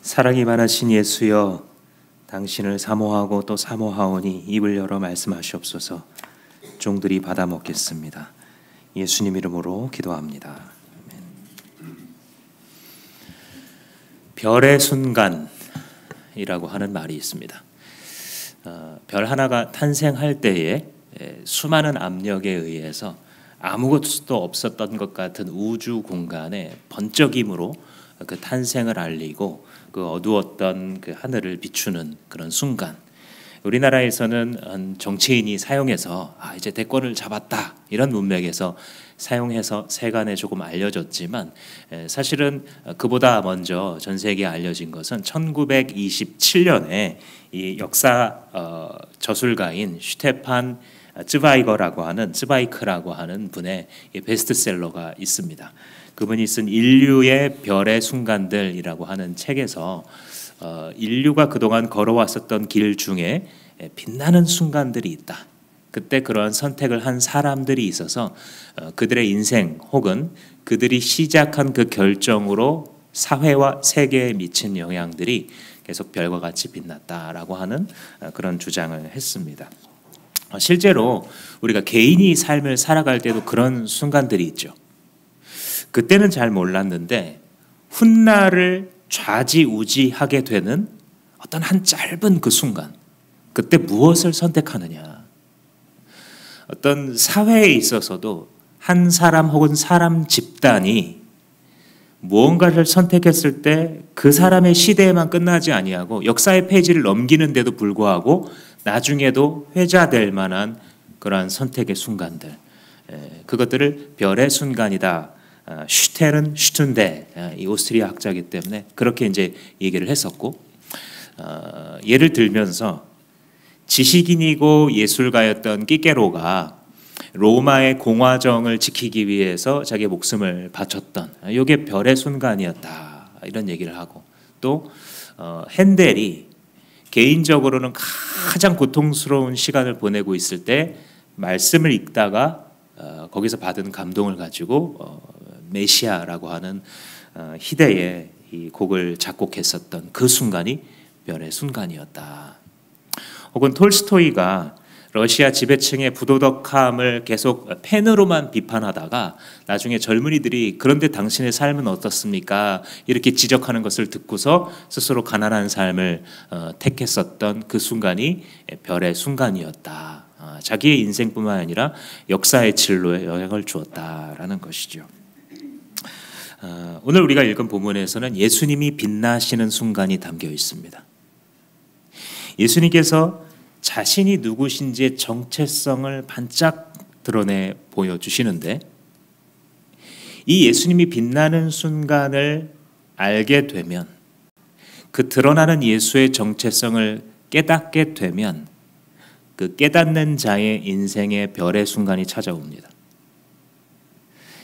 사랑이 많으신 예수여, 당신을 사모하고 또 사모하오니 입을 열어 말씀하시옵소서. 종들이 받아 먹겠습니다. 예수님 이름으로 기도합니다. 아멘. 별의 순간이라고 하는 말이 있습니다. 별 하나가 탄생할 때에 수많은 압력에 의해서 아무것도 없었던 것 같은 우주 공간에 번쩍임으로 그 탄생을 알리고 그 어두웠던 그 하늘을 비추는 그런 순간, 우리나라에서는 정치인이 사용해서 이제 대권을 잡았다 이런 문맥에서 사용해서 세간에 조금 알려졌지만, 사실은 그보다 먼저 전 세계에 알려진 것은 1927년에 이 역사 저술가인 슈테판 츠바이크라고 하는 분의 베스트셀러가 있습니다. 그분이 쓴 인류의 별의 순간들이라고 하는 책에서 인류가 그동안 걸어왔었던 길 중에 빛나는 순간들이 있다. 그때 그러한 선택을 한 사람들이 있어서 그들의 인생 혹은 그들이 시작한 그 결정으로 사회와 세계에 미친 영향들이 계속 별과 같이 빛났다라고 하는 그런 주장을 했습니다. 실제로 우리가 개인이 삶을 살아갈 때도 그런 순간들이 있죠. 그때는 잘 몰랐는데 훗날을 좌지우지하게 되는 어떤 한 짧은 그 순간, 그때 무엇을 선택하느냐. 어떤 사회에 있어서도 한 사람 혹은 사람 집단이 무언가를 선택했을 때 그 사람의 시대에만 끝나지 아니하고 역사의 페이지를 넘기는데도 불구하고 나중에도 회자될 만한 그러한 선택의 순간들, 그것들을 별의 순간이다. 슈텔은 슈툰데, 이 오스트리아 학자이기 때문에 그렇게 이제 얘기를 했었고, 예를 들면서 지식인이고 예술가였던 끼케로가 로마의 공화정을 지키기 위해서 자기의 목숨을 바쳤던, 이게 별의 순간이었다 이런 얘기를 하고, 또 핸델이 개인적으로는 가장 고통스러운 시간을 보내고 있을 때 말씀을 읽다가 거기서 받은 감동을 가지고 메시아라고 하는 희대의 이 곡을 작곡했었던 그 순간이 별의 순간이었다. 혹은 톨스토이가 러시아 지배층의 부도덕함을 계속 펜으로만 비판하다가 나중에 젊은이들이 그런데 당신의 삶은 어떻습니까? 이렇게 지적하는 것을 듣고서 스스로 가난한 삶을 택했었던 그 순간이 별의 순간이었다. 자기의 인생뿐만 아니라 역사의 진로에 영향을 주었다라는 것이죠. 오늘 우리가 읽은 본문에서는 예수님이 빛나시는 순간이 담겨 있습니다. 예수님께서 자신이 누구신지의 정체성을 반짝 드러내 보여주시는데, 이 예수님이 빛나는 순간을 알게 되면, 그 드러나는 예수의 정체성을 깨닫게 되면 그 깨닫는 자의 인생의 별의 순간이 찾아옵니다.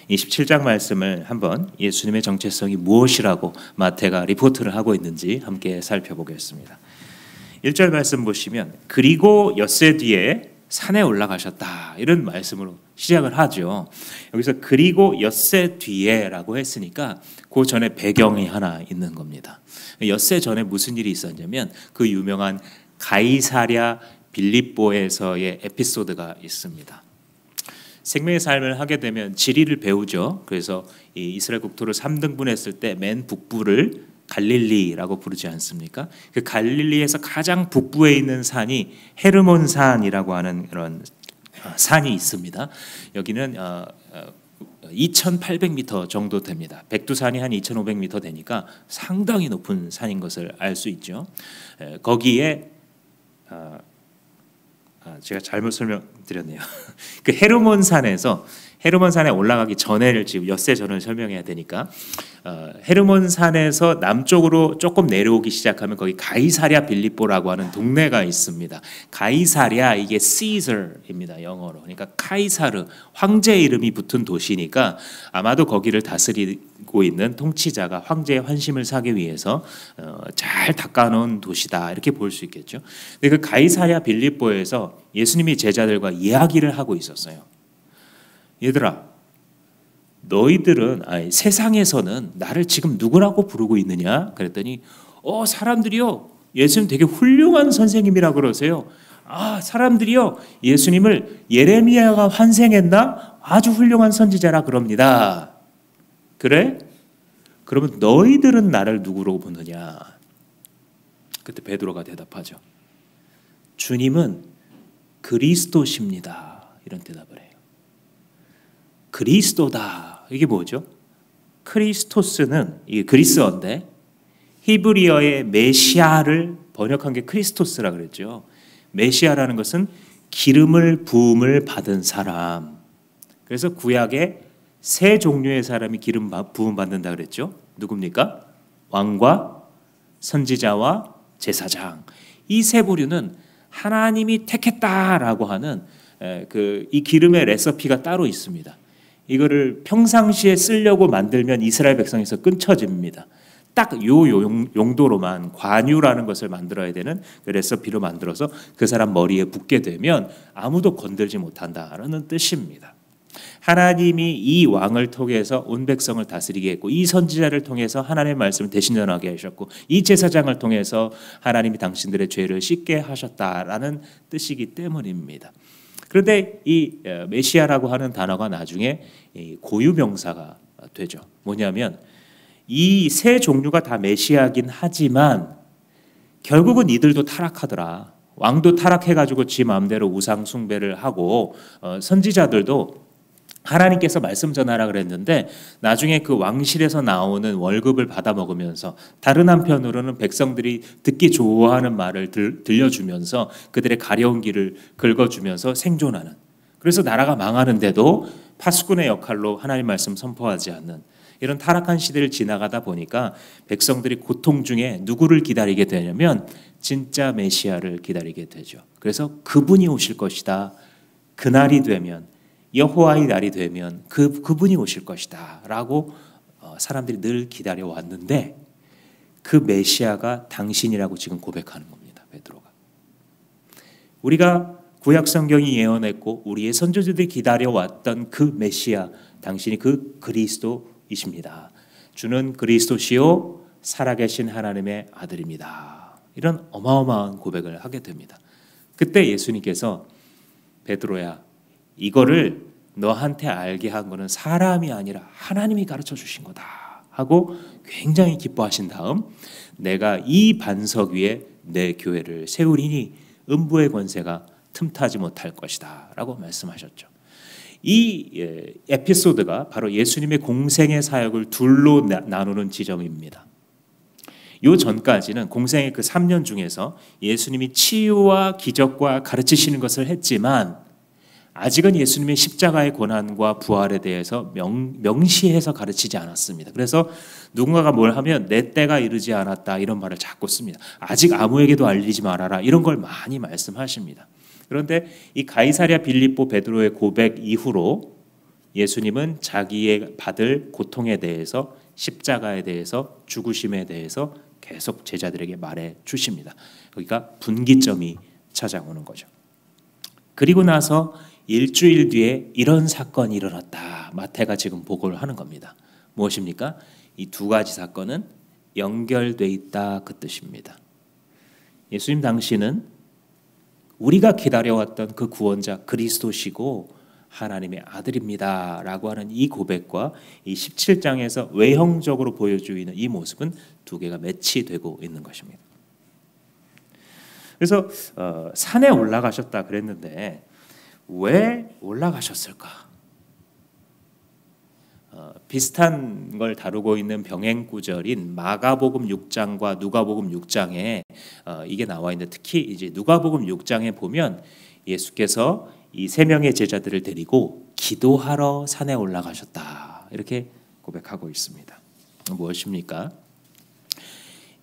이 17장 말씀을 한번 예수님의 정체성이 무엇이라고 마태가 리포트를 하고 있는지 함께 살펴보겠습니다. 1절 말씀 보시면 그리고 엿새 뒤에 산에 올라가셨다 이런 말씀으로 시작을 하죠. 여기서 그리고 엿새 뒤에라고 했으니까 그 전에 배경이 하나 있는 겁니다. 엿새 전에 무슨 일이 있었냐면 그 유명한 가이사랴 빌립보에서의 에피소드가 있습니다. 생명의 삶을 하게 되면 지리를 배우죠. 그래서 이 이스라엘 국토를 3등분했을 때 맨 북부를 갈릴리라고 부르지 않습니까? 그 갈릴리에서 가장 북부에 있는 산이 헤르몬 산이라고 하는 그런 산이 있습니다. 여기는 2,800m 정도 됩니다. 백두산이 한 2,500m 되니까 상당히 높은 산인 것을 알 수 있죠. 거기에 제가 잘못 설명드렸네요. 그 헤르몬 산에 올라가기 전에를 지금 엿새 전을 설명해야 되니까, 헤르몬 산에서 남쪽으로 조금 내려오기 시작하면 거기 가이사랴 빌립보라고 하는 동네가 있습니다. 가이사랴, 이게 Caesar입니다, 영어로. 그러니까 카이사르, 황제 이름이 붙은 도시니까 아마도 거기를 다스리고 있는 통치자가 황제의 환심을 사기 위해서 잘 닦아놓은 도시다 이렇게 볼 수 있겠죠. 근데 그 가이사랴 빌립보에서 예수님이 제자들과 이야기를 하고 있었어요. 얘들아, 너희들은 세상에서는 나를 지금 누구라고 부르고 있느냐? 그랬더니 사람들이요, 예수님 되게 훌륭한 선생님이라 그러세요. 사람들이요, 예수님을 예레미야가 환생했나? 아주 훌륭한 선지자라 그럽니다. 그래? 그러면 너희들은 나를 누구로 보느냐? 그때 베드로가 대답하죠. 주님은 그리스도십니다. 이런 대답을 해요. 그리스도다. 이게 뭐죠? 크리스토스는 이 그리스어인데 히브리어의 메시아를 번역한 게 크리스토스라 그랬죠. 메시아라는 것은 기름을 부음을 받은 사람. 그래서 구약에 세 종류의 사람이 기름 부음 받는다 그랬죠. 누굽니까? 왕과 선지자와 제사장. 이 세 부류는 하나님이 택했다라고 하는 이 기름의 레시피가 따로 있습니다. 이거를 평상시에 쓰려고 만들면 이스라엘 백성에서 끊쳐집니다. 딱 요 용도로만 관유라는 것을 만들어야 되는 그 레시피로 만들어서 그 사람 머리에 붓게 되면 아무도 건들지 못한다라는 뜻입니다. 하나님이 이 왕을 통해서 온 백성을 다스리게 했고, 이 선지자를 통해서 하나님의 말씀을 대신 전하게 하셨고, 이 제사장을 통해서 하나님이 당신들의 죄를 씻게 하셨다라는 뜻이기 때문입니다. 그런데 이 메시아라고 하는 단어가 나중에 고유명사가 되죠. 뭐냐면 이 세 종류가 다 메시아긴 하지만 결국은 이들도 타락하더라. 왕도 타락해가지고 지 마음대로 우상 숭배를 하고, 선지자들도 하나님께서 말씀 전하라 그랬는데 나중에 그 왕실에서 나오는 월급을 받아 먹으면서 다른 한편으로는 백성들이 듣기 좋아하는 말을 들려주면서 그들의 가려운 길을 긁어주면서 생존하는, 그래서 나라가 망하는데도 파수꾼의 역할로 하나님 말씀 선포하지 않는 이런 타락한 시대를 지나가다 보니까 백성들이 고통 중에 누구를 기다리게 되냐면 진짜 메시아를 기다리게 되죠. 그래서 그분이 오실 것이다. 그날이 되면, 여호와의 날이 되면 그분이 오실 것이다 라고 사람들이 늘 기다려 왔는데 그 메시아가 당신이라고 지금 고백하는 겁니다. 베드로가. 우리가 구약 성경이 예언했고 우리의 선조들이 기다려왔던 그 메시아, 당신이 그 그리스도이십니다. 주는 그리스도시요 살아계신 하나님의 아들입니다. 이런 어마어마한 고백을 하게 됩니다. 그때 예수님께서 베드로야, 이거를 너한테 알게 한 거는 사람이 아니라 하나님이 가르쳐 주신 거다 하고 굉장히 기뻐하신 다음, 내가 이 반석 위에 내 교회를 세우리니 음부의 권세가 틈타지 못할 것이다 라고 말씀하셨죠. 이 에피소드가 바로 예수님의 공생의 사역을 둘로 나누는 지점입니다. 요 전까지는 공생의 그 3년 중에서 예수님이 치유와 기적과 가르치시는 것을 했지만 아직은 예수님의 십자가의 고난과 부활에 대해서 명시해서 가르치지 않았습니다. 그래서 누군가가 뭘 하면 내 때가 이르지 않았다 이런 말을 자꾸 씁니다. 아직 아무에게도 알리지 말아라 이런 걸 많이 말씀하십니다. 그런데 이 가이사랴 빌립보 베드로의 고백 이후로 예수님은 자기의 받을 고통에 대해서, 십자가에 대해서, 죽으심에 대해서 계속 제자들에게 말해 주십니다. 여기가 분기점이 찾아오는 거죠. 그리고 나서 일주일 뒤에 이런 사건이 일어났다. 마태가 지금 보고를 하는 겁니다. 무엇입니까? 이 두 가지 사건은 연결돼 있다 그 뜻입니다. 예수님 당시는 우리가 기다려왔던 그 구원자 그리스도시고 하나님의 아들입니다 라고 하는 이 고백과 이 17장에서 외형적으로 보여주고 이 모습은 두 개가 매치되고 있는 것입니다. 그래서 산에 올라가셨다 그랬는데 왜 올라가셨을까? 비슷한 걸 다루고 있는 병행 구절인 마가복음 6장과 누가복음 6장에 이게 나와 있는데, 특히 이제 누가복음 6장에 보면 예수께서 이 세 명의 제자들을 데리고 기도하러 산에 올라가셨다 이렇게 고백하고 있습니다. 무엇입니까?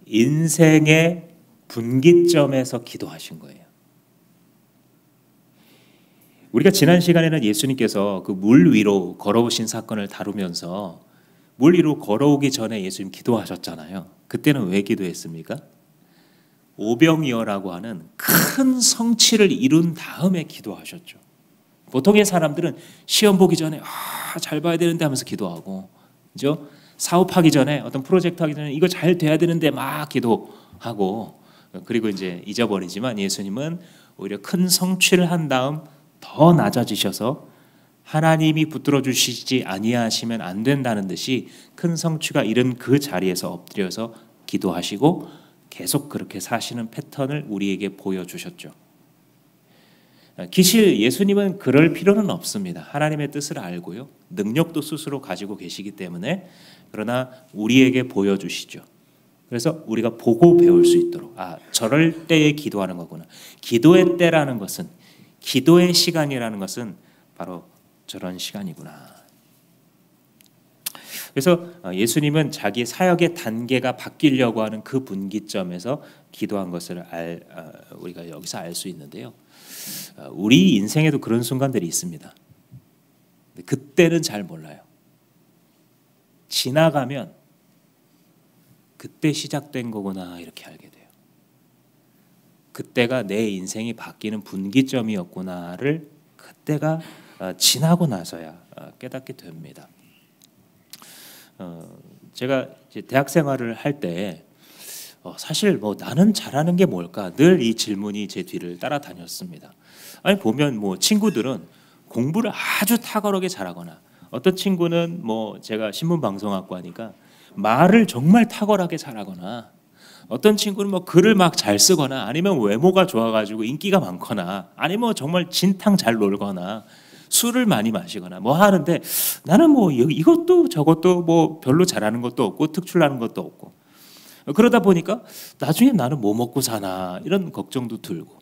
인생의 분기점에서 기도하신 거예요. 우리가 지난 시간에는 예수님께서 그 물 위로 걸어오신 사건을 다루면서 물 위로 걸어오기 전에 예수님 기도하셨잖아요. 그때는 왜 기도했습니까? 오병이어라고 하는 큰 성취를 이룬 다음에 기도하셨죠. 보통의 사람들은 시험 보기 전에 잘 봐야 되는데 하면서 기도하고, 그죠? 사업하기 전에 어떤 프로젝트 하기 전에 이거 잘 돼야 되는데 막 기도하고 그리고 이제 잊어버리지만 예수님은 오히려 큰 성취를 한 다음 더 낮아지셔서 하나님이 붙들어 주시지 아니하시면 안 된다는 듯이 큰 성취가 이른 그 자리에서 엎드려서 기도하시고 계속 그렇게 사시는 패턴을 우리에게 보여주셨죠. 기실 예수님은 그럴 필요는 없습니다. 하나님의 뜻을 알고요. 능력도 스스로 가지고 계시기 때문에 그러나 우리에게 보여주시죠. 그래서 우리가 보고 배울 수 있도록 저럴 때에 기도하는 거구나. 기도의 때라는 것은 기도의 시간이라는 것은 바로 저런 시간이구나. 그래서 예수님은 자기 사역의 단계가 바뀌려고 하는 그 분기점에서 기도한 것을 우리가 여기서 알 수 있는데요. 우리 인생에도 그런 순간들이 있습니다. 그때는 잘 몰라요. 지나가면 그때 시작된 거구나 이렇게 알게 돼요. 그때가 내 인생이 바뀌는 분기점이었구나를 그때가 지나고 나서야 깨닫게 됩니다. 제가 이제 대학 생활을 할 때 사실 뭐 나는 잘하는 게 뭘까 늘 이 질문이 제 뒤를 따라다녔습니다. 아니 보면 뭐 친구들은 공부를 아주 탁월하게 잘하거나 어떤 친구는 뭐 제가 신문방송학과 하니까 말을 정말 탁월하게 잘하거나 어떤 친구는 뭐 글을 막 잘 쓰거나 아니면 외모가 좋아가지고 인기가 많거나 아니면 정말 진탕 잘 놀거나 술을 많이 마시거나 뭐 하는데 나는 뭐 이것도 저것도 뭐 별로 잘하는 것도 없고 특출나는 것도 없고 그러다 보니까 나중에 나는 뭐 먹고 사나 이런 걱정도 들고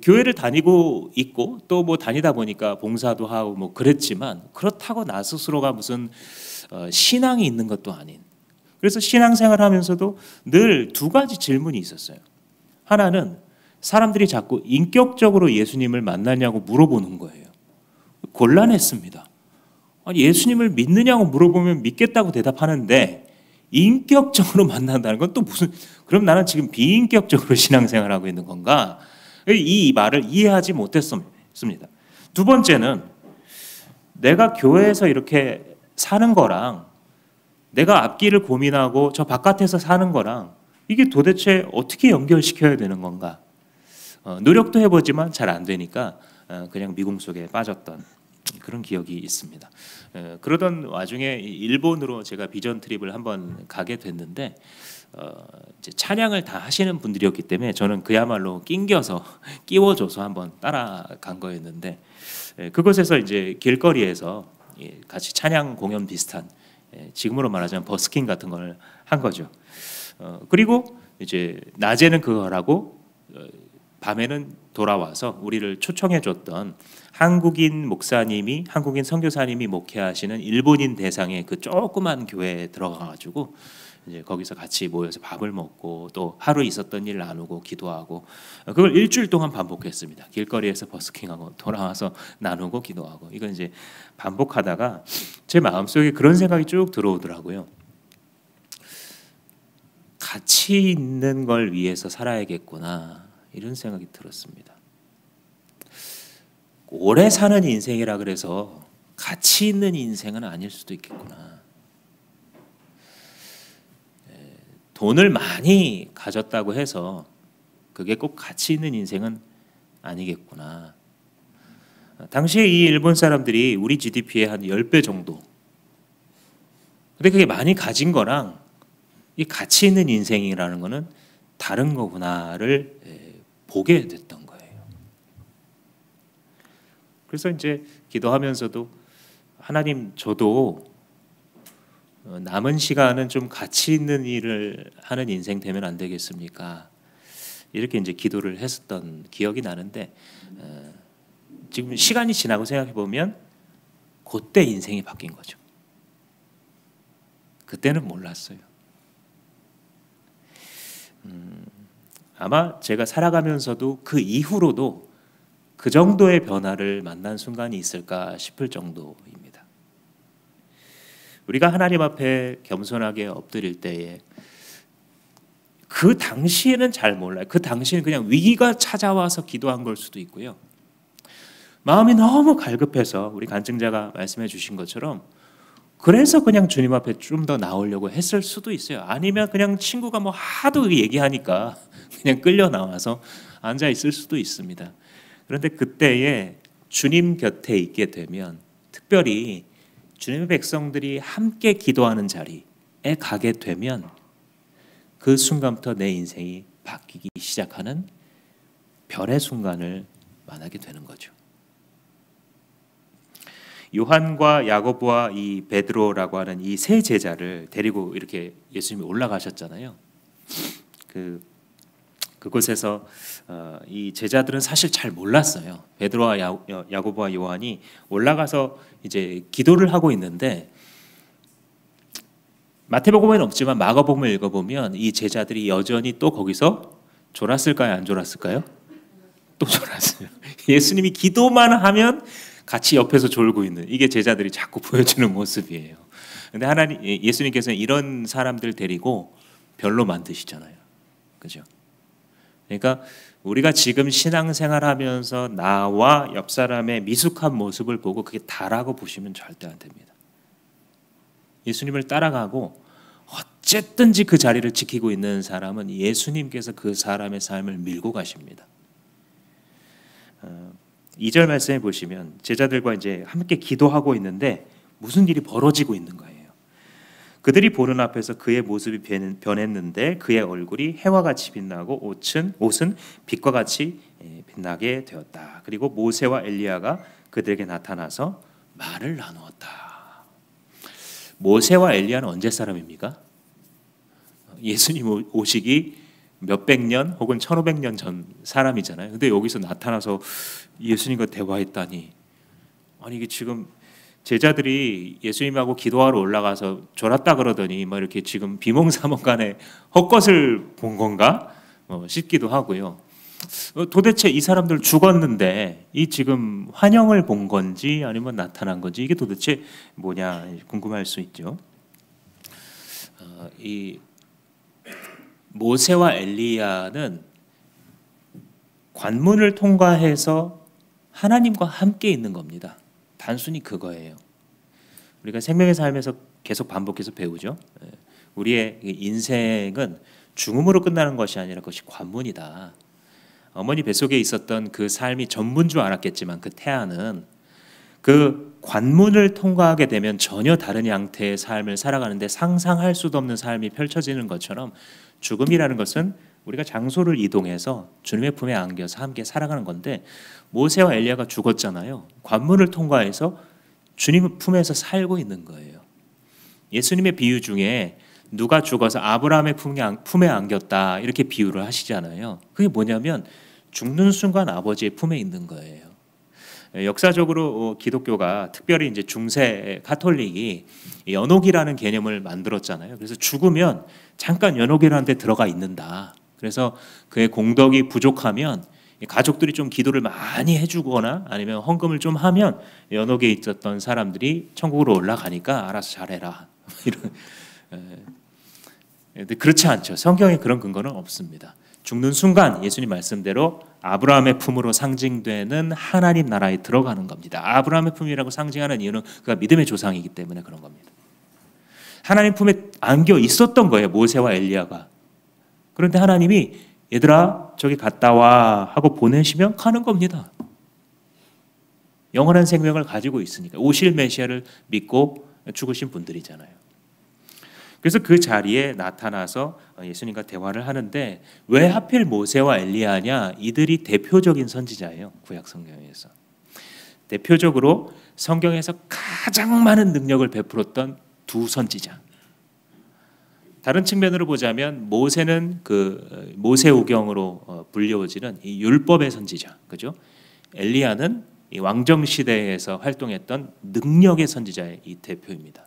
교회를 다니고 있고 또 뭐 다니다 보니까 봉사도 하고 뭐 그랬지만 그렇다고 나 스스로가 무슨 신앙이 있는 것도 아닌 그래서 신앙생활하면서도 늘 두 가지 질문이 있었어요. 하나는 사람들이 자꾸 인격적으로 예수님을 만나냐고 물어보는 거예요. 곤란했습니다. 예수님을 믿느냐고 물어보면 믿겠다고 대답하는데 인격적으로 만난다는 건 또 무슨 그럼 나는 지금 비인격적으로 신앙생활하고 있는 건가? 이 말을 이해하지 못했습니다. 두 번째는 내가 교회에서 이렇게 사는 거랑 내가 앞길을 고민하고 저 바깥에서 사는 거랑 이게 도대체 어떻게 연결시켜야 되는 건가? 노력도 해보지만 잘 안 되니까 그냥 미궁 속에 빠졌던 그런 기억이 있습니다. 그러던 와중에 일본으로 제가 비전 트립을 한번 가게 됐는데 이제 찬양을 다 하시는 분들이었기 때문에 저는 그야말로 끼워줘서 한번 따라간 거였는데 그곳에서 이제 길거리에서 같이 찬양 공연 비슷한 지금으로 말하자면 버스킹 같은 걸 한 거죠. 그리고 이제 낮에는 그걸 하고 밤에는 돌아와서 우리를 초청해줬던 한국인 선교사님이 목회하시는 일본인 대상의 그 조그만 교회에 들어가가지고 이제 거기서 같이 모여서 밥을 먹고 또 하루 있었던 일 나누고 기도하고 그걸 일주일 동안 반복했습니다. 길거리에서 버스킹하고 돌아와서 나누고 기도하고 이건 이제 반복하다가 제 마음속에 그런 생각이 쭉 들어오더라고요. 가치 있는 걸 위해서 살아야겠구나 이런 생각이 들었습니다. 오래 사는 인생이라 그래서 가치 있는 인생은 아닐 수도 있겠구나. 돈을 많이 가졌다고 해서 그게 꼭 가치 있는 인생은 아니겠구나. 당시에 이 일본 사람들이 우리 GDP의 한 10배 정도. 근데 그게 많이 가진 거랑 이 가치 있는 인생이라는 거는 다른 거구나를 보게 됐던 거예요. 그래서 이제 기도하면서도 하나님 저도 남은 시간은 좀 가치 있는 일을 하는 인생 되면 안 되겠습니까? 이렇게 이제 기도를 했었던 기억이 나는데 지금 시간이 지나고 생각해 보면 그때 인생이 바뀐 거죠. 그때는 몰랐어요. 아마 제가 살아가면서도 그 이후로도 그 정도의 변화를 만난 순간이 있을까 싶을 정도입니다. 우리가 하나님 앞에 겸손하게 엎드릴 때에 그 당시에는 잘 몰라요. 그 당시에는 그냥 위기가 찾아와서 기도한 걸 수도 있고요. 마음이 너무 갈급해서 우리 간증자가 말씀해 주신 것처럼 그래서 그냥 주님 앞에 좀 더 나오려고 했을 수도 있어요. 아니면 그냥 친구가 뭐 하도 얘기하니까 그냥 끌려 나와서 앉아 있을 수도 있습니다. 그런데 그때에 주님 곁에 있게 되면, 특별히 주님의 백성들이 함께 기도하는 자리에 가게 되면 그 순간부터 내 인생이 바뀌기 시작하는 별의 순간을 만나게 되는 거죠. 요한과 야고보와 이 베드로라고 하는 이 세 제자를 데리고 이렇게 예수님이 올라가셨잖아요. 그곳에서 이 제자들은 사실 잘 몰랐어요. 베드로와 야고보와 요한이 올라가서 이제 기도를 하고 있는데, 마태복음에는 없지만 마가복음을 읽어보면 이 제자들이 여전히 또 거기서 졸았을까요? 안 졸았을까요? 또 졸았어요. 예수님이 기도만 하면 같이 옆에서 졸고 있는, 이게 제자들이 자꾸 보여주는 모습이에요. 근데 예수님께서는 이런 사람들 데리고 별로 만드시잖아요. 그죠? 그러니까 우리가 지금 신앙생활하면서 나와 옆 사람의 미숙한 모습을 보고 그게 다라고 보시면 절대 안 됩니다. 예수님을 따라가고 어쨌든지 그 자리를 지키고 있는 사람은 예수님께서 그 사람의 삶을 밀고 가십니다. 2절 말씀해 보시면 제자들과 이제 함께 기도하고 있는데 무슨 일이 벌어지고 있는 거예요. 그들이 보는 앞에서 그의 모습이 변했는데 그의 얼굴이 해와 같이 빛나고 옷은 빛과 같이 빛나게 되었다. 그리고 모세와 엘리야가 그들에게 나타나서 말을 나누었다. 모세와 엘리야는 언제 사람입니까? 예수님 오시기 몇백 년 혹은 1500년 전 사람이잖아요. 근데 여기서 나타나서 예수님과 대화했다니, 아니 이게 지금 제자들이 예수님하고 기도하러 올라가서 졸았다 그러더니 뭐 이렇게 지금 비몽사몽간에 헛것을 본 건가 싶기도 하고요. 도대체 이 사람들 죽었는데 이 지금 환영을 본 건지 아니면 나타난 건지, 이게 도대체 뭐냐 궁금할 수 있죠. 이 모세와 엘리야는 관문을 통과해서 하나님과 함께 있는 겁니다. 단순히 그거예요. 우리가 생명의 삶에서 계속 반복해서 배우죠. 우리의 인생은 죽음으로 끝나는 것이 아니라 그것이 관문이다. 어머니 뱃속에 있었던 그 삶이 전부인 줄 알았겠지만 그 태아는 그 관문을 통과하게 되면 전혀 다른 양태의 삶을 살아가는데 상상할 수도 없는 삶이 펼쳐지는 것처럼, 죽음이라는 것은 우리가 장소를 이동해서 주님의 품에 안겨서 함께 살아가는 건데, 모세와 엘리야가 죽었잖아요. 관문을 통과해서 주님 품에서 살고 있는 거예요. 예수님의 비유 중에 누가 죽어서 아브라함의 품에 안겼다 이렇게 비유를 하시잖아요. 그게 뭐냐면 죽는 순간 아버지의 품에 있는 거예요. 역사적으로 기독교가, 특별히 이제 중세 가톨릭이 연옥이라는 개념을 만들었잖아요. 그래서 죽으면 잠깐 연옥이라는 데 들어가 있는다. 그래서 그의 공덕이 부족하면 가족들이 좀 기도를 많이 해주거나 아니면 헌금을 좀 하면 연옥에 있었던 사람들이 천국으로 올라가니까 알아서 잘해라. 이런. 그렇지 않죠. 성경에 그런 근거는 없습니다. 죽는 순간 예수님 말씀대로 아브라함의 품으로 상징되는 하나님 나라에 들어가는 겁니다. 아브라함의 품이라고 상징하는 이유는 그가 믿음의 조상이기 때문에 그런 겁니다. 하나님 품에 안겨 있었던 거예요, 모세와 엘리야가. 그런데 하나님이 얘들아 저기 갔다 와 하고 보내시면 가는 겁니다. 영원한 생명을 가지고 있으니까. 오실 메시아를 믿고 죽으신 분들이잖아요. 그래서 그 자리에 나타나서 예수님과 대화를 하는데, 왜 하필 모세와 엘리야냐? 이들이 대표적인 선지자예요, 구약 성경에서. 대표적으로 성경에서 가장 많은 능력을 베풀었던 두 선지자. 다른 측면으로 보자면 모세는 그 모세오경으로 불려지는 이 율법의 선지자, 그죠? 엘리야는 이 왕정 시대에서 활동했던 능력의 선지자의 이 대표입니다.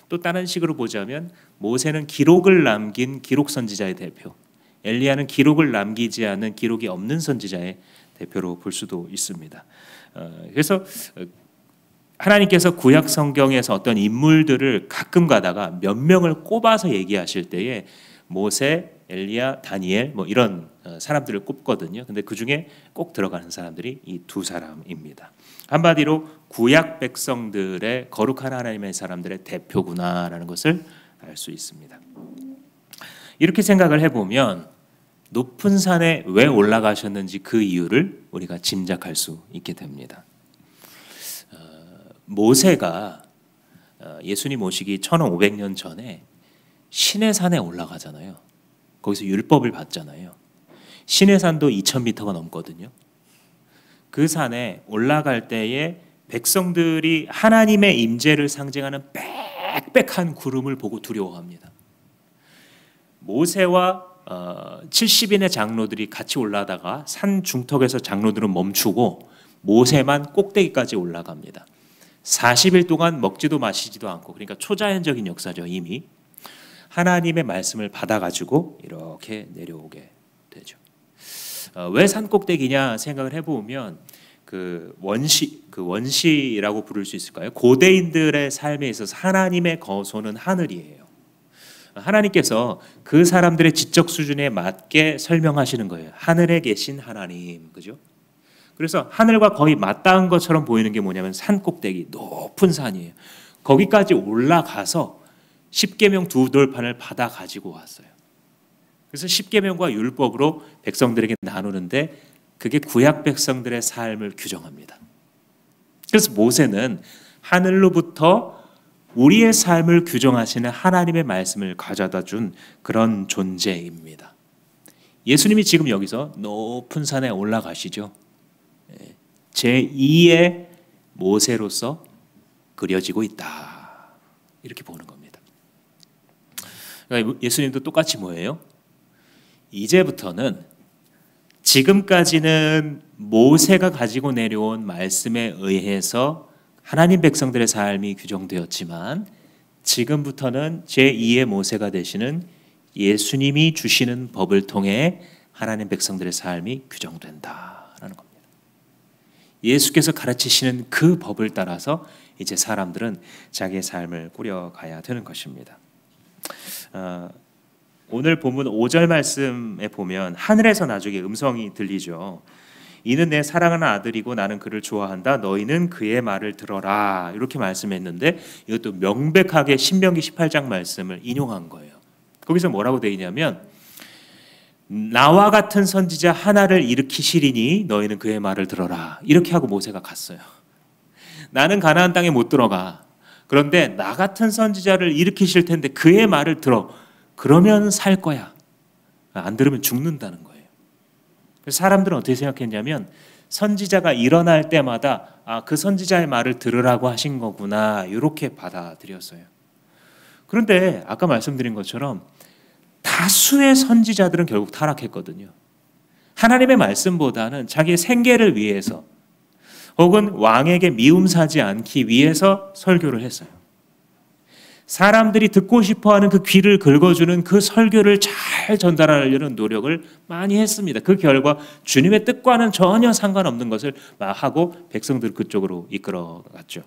또 다른 식으로 보자면 모세는 기록을 남긴 기록 선지자의 대표, 엘리야는 기록을 남기지 않은 기록이 없는 선지자의 대표로 볼 수도 있습니다. 그래서 하나님께서 구약 성경에서 어떤 인물들을 가끔 가다가 몇 명을 꼽아서 얘기하실 때에 모세, 엘리야, 다니엘 뭐 이런 사람들을 꼽거든요. 근데 그 중에 꼭 들어가는 사람들이 이 두 사람입니다. 한마디로 구약 백성들의 거룩한 하나님의 사람들의 대표구나라는 것을 알 수 있습니다. 이렇게 생각을 해보면 높은 산에 왜 올라가셨는지 그 이유를 우리가 짐작할 수 있게 됩니다. 모세가 예수님 오시기 1500년 전에 시내산에 올라가잖아요. 거기서 율법을 받잖아요. 시내산도 2000m가 넘거든요. 그 산에 올라갈 때에 백성들이 하나님의 임재를 상징하는 빽빽한 구름을 보고 두려워합니다. 모세와 70인의 장로들이 같이 올라다가 산 중턱에서 장로들은 멈추고 모세만 꼭대기까지 올라갑니다. 40일 동안 먹지도 마시지도 않고, 그러니까 초자연적인 역사죠. 이미 하나님의 말씀을 받아가지고 이렇게 내려오게 되죠. 왜 산 꼭대기냐 생각을 해보면 그 원시라고 부를 수 있을까요? 고대인들의 삶에 있어서 하나님의 거소는 하늘이에요. 하나님께서 그 사람들의 지적 수준에 맞게 설명하시는 거예요. 하늘에 계신 하나님, 그죠? 그래서 하늘과 거의 맞닿은 것처럼 보이는 게 뭐냐면 산 꼭대기, 높은 산이에요. 거기까지 올라가서 십계명 두 돌판을 받아 가지고 왔어요. 그래서 십계명과 율법으로 백성들에게 나누는데 그게 구약 백성들의 삶을 규정합니다. 그래서 모세는 하늘로부터 우리의 삶을 규정하시는 하나님의 말씀을 가져다 준 그런 존재입니다. 예수님이 지금 여기서 높은 산에 올라가시죠. 제2의 모세로서 그려지고 있다. 이렇게 보는 겁니다. 그러니까 예수님도 똑같이 뭐예요? 이제부터는 지금까지는 모세가 가지고 내려온 말씀에 의해서 하나님 백성들의 삶이 규정되었지만 지금부터는 제2의 모세가 되시는 예수님이 주시는 법을 통해 하나님 백성들의 삶이 규정된다라는 겁니다. 예수께서 가르치시는 그 법을 따라서 이제 사람들은 자기의 삶을 꾸려가야 되는 것입니다. 오늘 본문 5절 말씀에 보면 하늘에서 나중에 음성이 들리죠. 이는 내 사랑하는 아들이고 나는 그를 좋아한다. 너희는 그의 말을 들어라. 이렇게 말씀했는데 이것도 명백하게 신명기 18장 말씀을 인용한 거예요. 거기서 뭐라고 되어 있냐면 나와 같은 선지자 하나를 일으키시리니 너희는 그의 말을 들어라. 이렇게 하고 모세가 갔어요. 나는 가나안 땅에 못 들어가. 그런데 나 같은 선지자를 일으키실 텐데 그의 말을 들어. 그러면 살 거야. 안 들으면 죽는다는 거예요. 사람들은 어떻게 생각했냐면 선지자가 일어날 때마다 그 선지자의 말을 들으라고 하신 거구나 이렇게 받아들였어요. 그런데 아까 말씀드린 것처럼 다수의 선지자들은 결국 타락했거든요. 하나님의 말씀보다는 자기의 생계를 위해서 혹은 왕에게 미움 사지 않기 위해서 설교를 했어요. 사람들이 듣고 싶어하는 그 귀를 긁어주는 그 설교를 잘 전달하려는 노력을 많이 했습니다. 그 결과 주님의 뜻과는 전혀 상관없는 것을 하고 백성들을 그쪽으로 이끌어갔죠.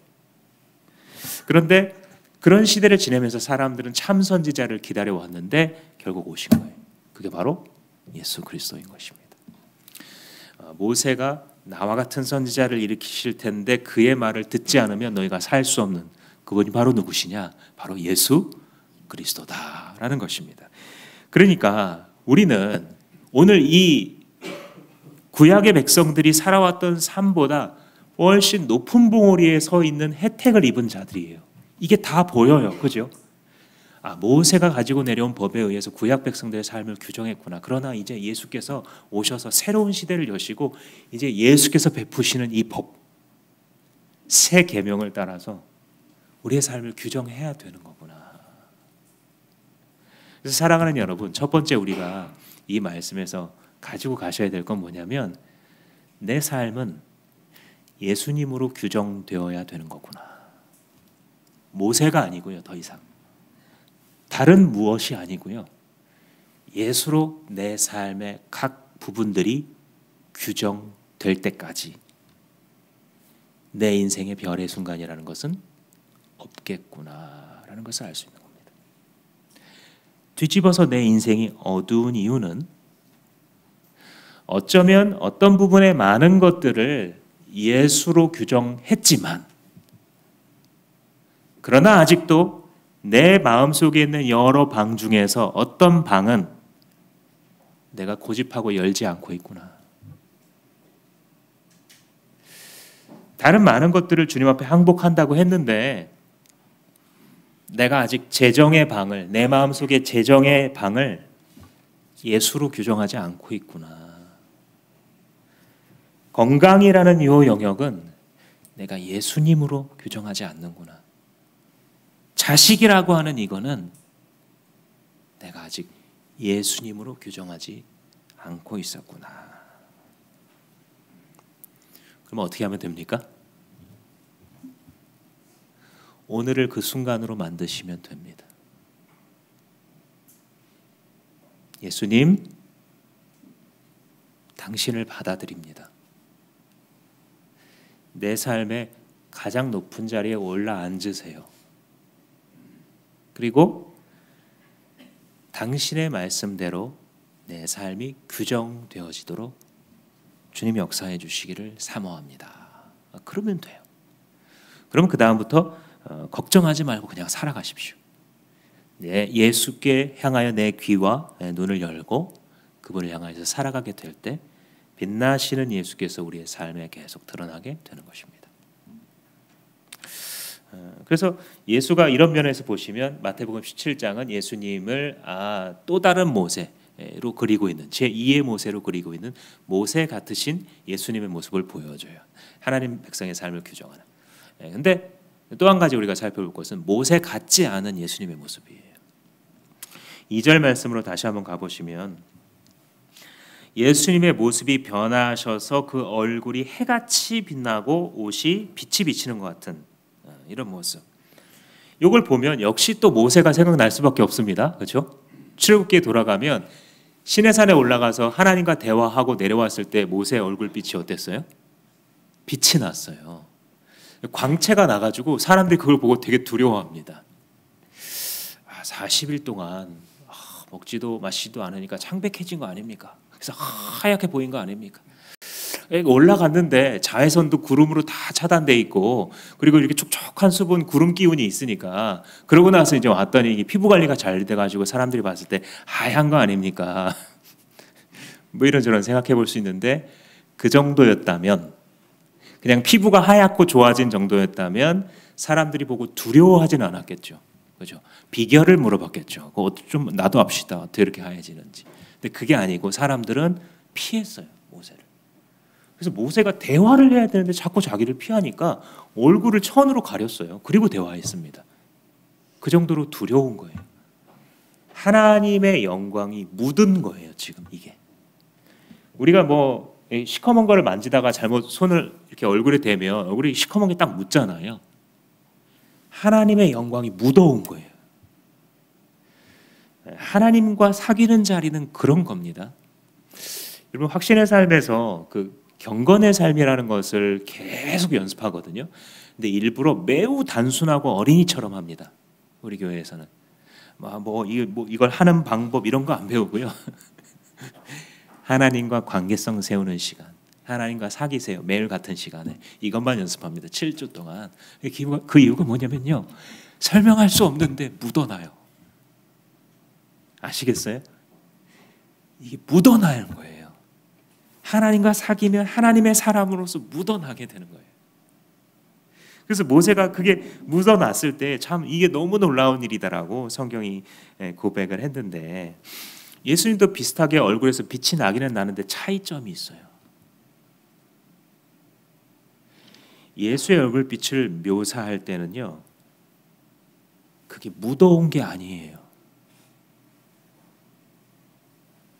그런데 그런 시대를 지내면서 사람들은 참 선지자를 기다려왔는데 결국 오신 거예요. 그게 바로 예수 그리스도인 것입니다. 모세가 나와 같은 선지자를 일으키실 텐데 그의 말을 듣지 않으면 너희가 살 수 없는 그분이 바로 누구시냐? 바로 예수 그리스도다라는 것입니다. 그러니까 우리는 오늘 이 구약의 백성들이 살아왔던 삶보다 훨씬 높은 봉우리에 서 있는 혜택을 입은 자들이에요. 이게 다 보여요. 그죠? 모세가 가지고 내려온 법에 의해서 구약 백성들의 삶을 규정했구나. 그러나 이제 예수께서 오셔서 새로운 시대를 여시고 이제 예수께서 베푸시는 이 법, 새 계명을 따라서 우리의 삶을 규정해야 되는 거구나. 그래서 사랑하는 여러분, 첫 번째 우리가 이 말씀에서 가지고 가셔야 될 건 뭐냐면 내 삶은 예수님으로 규정되어야 되는 거구나. 모세가 아니고요. 더 이상. 다른 무엇이 아니고요. 예수로 내 삶의 각 부분들이 규정될 때까지 내 인생의 별의 순간이라는 것은 없겠구나라는 것을 알 수 있는 겁니다. 뒤집어서 내 인생이 어두운 이유는 어쩌면 어떤 부분의 많은 것들을 예수로 규정했지만, 그러나 아직도 내 마음속에 있는 여러 방 중에서 어떤 방은 내가 고집하고 열지 않고 있구나. 다른 많은 것들을 주님 앞에 항복한다고 했는데 내가 아직 재정의 방을, 내 마음속에 재정의 방을 예수로 규정하지 않고 있구나. 건강이라는 이 영역은 내가 예수님으로 규정하지 않는구나. 자식이라고 하는 이거는 내가 아직 예수님으로 규정하지 않고 있었구나. 그럼 어떻게 하면 됩니까? 오늘을 그 순간으로 만드시면 됩니다. 예수님, 당신을 받아들입니다. 내 삶의 가장 높은 자리에 올라 앉으세요. 그리고 당신의 말씀대로 내 삶이 규정되어지도록 주님이 역사해 주시기를 사모합니다. 그러면 돼요. 그러면 그 다음부터 걱정하지 말고 그냥 살아가십시오. 예수께 향하여 내 귀와 내 눈을 열고 그분을 향하여서 살아가게 될 때 빛나시는 예수께서 우리의 삶에 계속 드러나게 되는 것입니다. 그래서 예수가 이런 면에서 보시면 마태복음 17장은 예수님을 또 다른 모세로 그리고 있는, 제2의 모세로 그리고 있는 모세 같으신 예수님의 모습을 보여줘요. 하나님 백성의 삶을 규정하는. 근데 또 한 가지 우리가 살펴볼 것은 모세 같지 않은 예수님의 모습이에요. 2절 말씀으로 다시 한번 가보시면 예수님의 모습이 변하셔서 그 얼굴이 해같이 빛나고 옷이 빛이 비치는 것 같은 이런 모습. 이걸 보면 역시 또 모세가 생각날 수밖에 없습니다. 그렇죠? 출애굽기에 돌아가면 시내산에 올라가서 하나님과 대화하고 내려왔을 때 모세의 얼굴빛이 어땠어요? 빛이 났어요. 광채가 나가지고 사람들이 그걸 보고 되게 두려워합니다. 40일 동안 먹지도 마시지도 않으니까 창백해진 거 아닙니까? 그래서 하얗게 보인 거 아닙니까? 올라갔는데 자외선도 구름으로 다 차단돼 있고 그리고 이렇게 촉촉한 수분 구름 기운이 있으니까 그러고 나서 이제 왔더니 피부 관리가 잘 돼가지고 사람들이 봤을 때 하얀 거 아닙니까? 뭐 이런저런 생각해 볼 수 있는데 그 정도였다면, 그냥 피부가 하얗고 좋아진 정도였다면 사람들이 보고 두려워하진 않았겠죠. 그죠? 비결을 물어봤겠죠. 그거 좀 나도 합시다. 어떻게 이렇게 하얘지는지. 근데 그게 아니고 사람들은 피했어요, 모세를. 그래서 모세가 대화를 해야 되는데 자꾸 자기를 피하니까 얼굴을 천으로 가렸어요. 그리고 대화했습니다. 그 정도로 두려운 거예요. 하나님의 영광이 묻은 거예요, 지금 이게. 우리가 뭐 시커먼 거를 만지다가 잘못 손을 이렇게 얼굴에 대면 얼굴이 시커먼 게 딱 묻잖아요. 하나님의 영광이 묻어온 거예요. 하나님과 사귀는 자리는 그런 겁니다. 여러분, 확신의 삶에서 그 경건의 삶이라는 것을 계속 연습하거든요. 근데 일부러 매우 단순하고 어린이처럼 합니다. 우리 교회에서는 이걸 하는 방법 이런 거 안 배우고요. 하나님과 관계성 세우는 시간, 하나님과 사귀세요. 매일 같은 시간에 이것만 연습합니다. 7주 동안. 그 이유가 뭐냐면요, 설명할 수 없는데 묻어나요. 아시겠어요? 이게 묻어나는 거예요. 하나님과 사귀면 하나님의 사람으로서 묻어나게 되는 거예요. 그래서 모세가 그게 묻어났을 때 참 이게 너무 놀라운 일이다라고 성경이 고백을 했는데, 예수님도 비슷하게 얼굴에서 빛이 나기는 나는데 차이점이 있어요. 예수의 얼굴빛을 묘사할 때는요, 그게 묻어온 게 아니에요.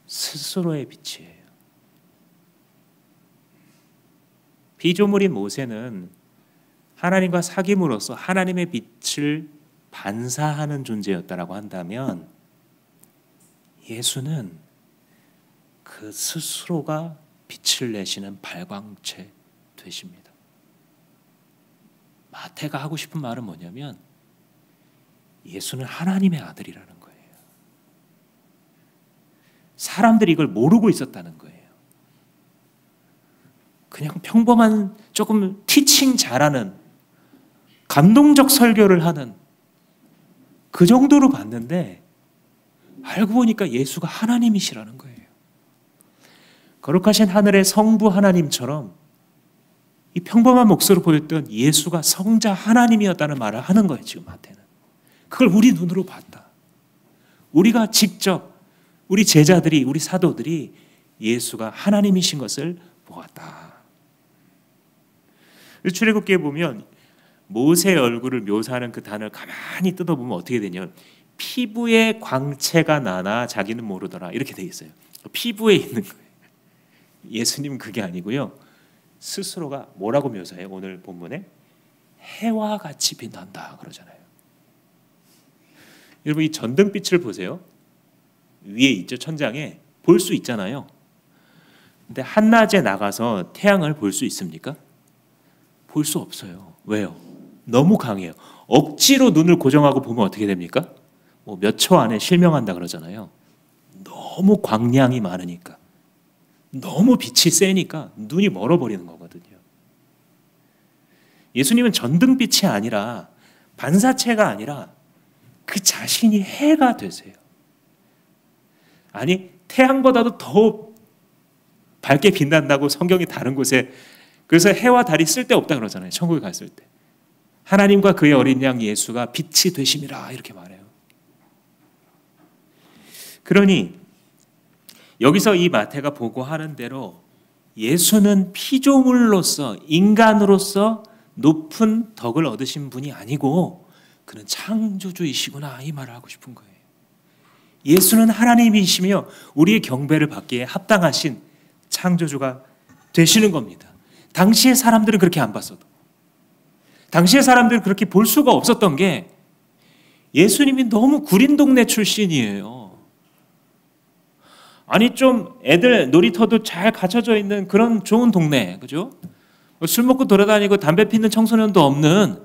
스스로의 빛이에요. 피조물인 모세는 하나님과 사귐으로써 하나님의 빛을 반사하는 존재였다라고 한다면, 예수는 그 스스로가 빛을 내시는 발광체 되십니다. 마태가 하고 싶은 말은 뭐냐면 예수는 하나님의 아들이라는 거예요. 사람들이 이걸 모르고 있었다는 거예요. 그냥 평범한 조금 티칭 잘하는 감동적 설교를 하는 그 정도로 봤는데 알고 보니까 예수가 하나님이시라는 거예요. 거룩하신 하늘의 성부 하나님처럼 이 평범한 목소리로 보였던 예수가 성자 하나님이었다는 말을 하는 거예요. 지금 마태는. 그걸 우리 눈으로 봤다. 우리가 직접 우리 제자들이 우리 사도들이 예수가 하나님이신 것을 보았다. 출애굽기에 보면 모세의 얼굴을 묘사하는 그 단어를 가만히 뜯어보면 어떻게 되냐면 피부에 광채가 나나 자기는 모르더라 이렇게 돼 있어요. 피부에 있는 거예요. 예수님은 그게 아니고요. 스스로가 뭐라고 묘사해요? 오늘 본문에 해와 같이 빛난다 그러잖아요. 여러분 이 전등빛을 보세요. 위에 있죠. 천장에 볼 수 있잖아요. 근데 한낮에 나가서 태양을 볼 수 있습니까? 볼 수 없어요. 왜요? 너무 강해요. 억지로 눈을 고정하고 보면 어떻게 됩니까? 뭐 몇 초 안에 실명한다 그러잖아요. 너무 광량이 많으니까. 너무 빛이 세니까 눈이 멀어버리는 거거든요. 예수님은 전등빛이 아니라 반사체가 아니라 그 자신이 해가 되세요. 아니 태양보다도 더 밝게 빛난다고 성경이 다른 곳에 그래서 해와 달이 쓸데없다 그러잖아요. 천국에 갔을 때. 하나님과 그의 어린 양 예수가 빛이 되심이라 이렇게 말해요. 그러니 여기서 이 마태가 보고하는 대로 예수는 피조물로서 인간으로서 높은 덕을 얻으신 분이 아니고 그는 창조주이시구나 이 말을 하고 싶은 거예요. 예수는 하나님이시며 우리의 경배를 받기에 합당하신 창조주가 되시는 겁니다. 당시의 사람들은 그렇게 안 봤어도 당시의 사람들은 그렇게 볼 수가 없었던 게 예수님이 너무 구린 동네 출신이에요. 아니 좀 애들 놀이터도 잘 갖춰져 있는 그런 좋은 동네, 그죠? 술 먹고 돌아다니고 담배 피는 청소년도 없는